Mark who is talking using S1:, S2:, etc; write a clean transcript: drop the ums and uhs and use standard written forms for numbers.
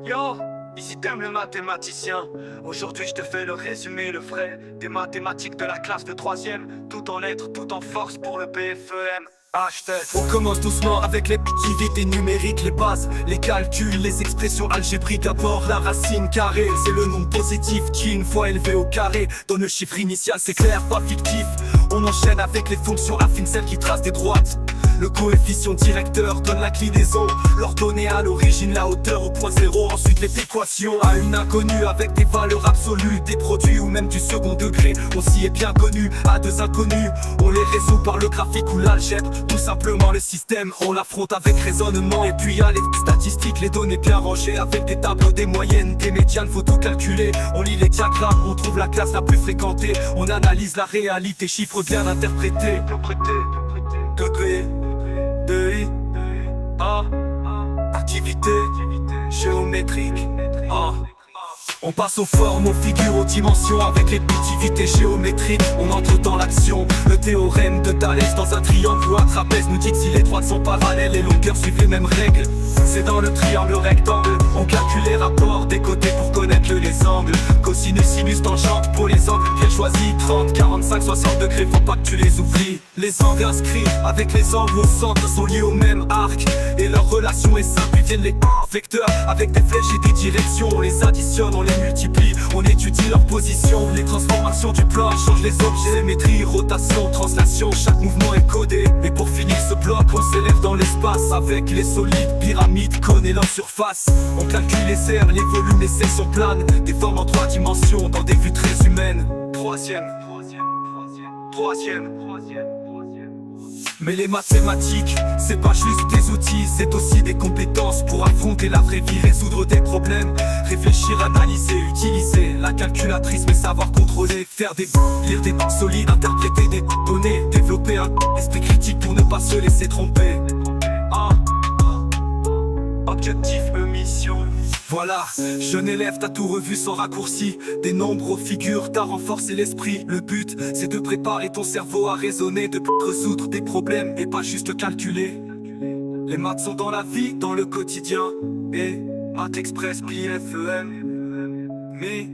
S1: Yo, ici Thème le mathématicien. Aujourd'hui je te fais le résumé, le vrai des mathématiques de la classe de 3ème. Tout en lettres, tout en force pour le BFEM.
S2: On commence doucement avec les activités numériques, les bases, les calculs, les expressions algébriques. D'abord la racine carrée, c'est le nombre positif qui une fois élevé au carré donne le chiffre initial, c'est clair, pas fictif. On enchaîne avec les fonctions affines, celles qui tracent des droites. Le coefficient directeur donne l'inclinaison, l'ordonnée à l'origine, la hauteur au point zéro. Ensuite les équations à une inconnue avec des valeurs absolues, des produits ou même du second degré. On s'y est bien connu, à deux inconnus, on les résout par le graphique ou l'algèbre. Tout simplement le système, on l'affronte avec raisonnement. Et puis y a les statistiques, les données bien rangées, avec des tableaux, des moyennes, des médianes, faut tout calculer. On lit les diagrammes, on trouve la classe la plus fréquentée. On analyse la réalité, chiffres bien interprétés. Degré, DI, A, activité, géométrique, A. On passe aux formes, aux figures, aux dimensions. Avec les activités géométriques, on entre dans l'action. Le théorème de Thalès dans un triangle ou un trapèze nous dit que si les droites sont parallèles, les longueurs suivent les mêmes règles. C'est dans le triangle rectangle, on calcule les rapports des côtés pour connaître les angles. Cosinus, sinus, tangente pour les angles bien choisis. 30, 45, 60 degrés, faut pas que tu les oublies. Les angles inscrits avec les angles au centre sont liés au même arc. Et leur relation est simple, ils viennent les vecteurs avec des flèches et des directions. On les additionne, on les multiplie, on étudie leur position. Les transformations du plan changent les objets. Symétrie, rotation, translation, chaque mouvement est codé. Et pour finir ce bloc, on s'élève dans l'espace avec les solides, pyramides, cônes et leur surface. On calcule les aires, les volumes, les sections planes, des formes en 3 dimensions dans des vues très humaines. Troisième. Mais les mathématiques, c'est pas juste des outils, c'est aussi des compétences pour affronter la vraie vie, résoudre des problèmes, réfléchir, analyser, utiliser la calculatrice, mais savoir contrôler, faire des lire des solides, interpréter des données, développer un esprit critique pour ne pas se laisser tromper. Objectif, mission. Voilà, jeune élève, t'as tout revu sans raccourci. Des nombres aux figures, t'as renforcé l'esprit. Le but, c'est de préparer ton cerveau à raisonner, de résoudre des problèmes et pas juste calculer. Les maths sont dans la vie, dans le quotidien. Et Math Express, BFEM. Mais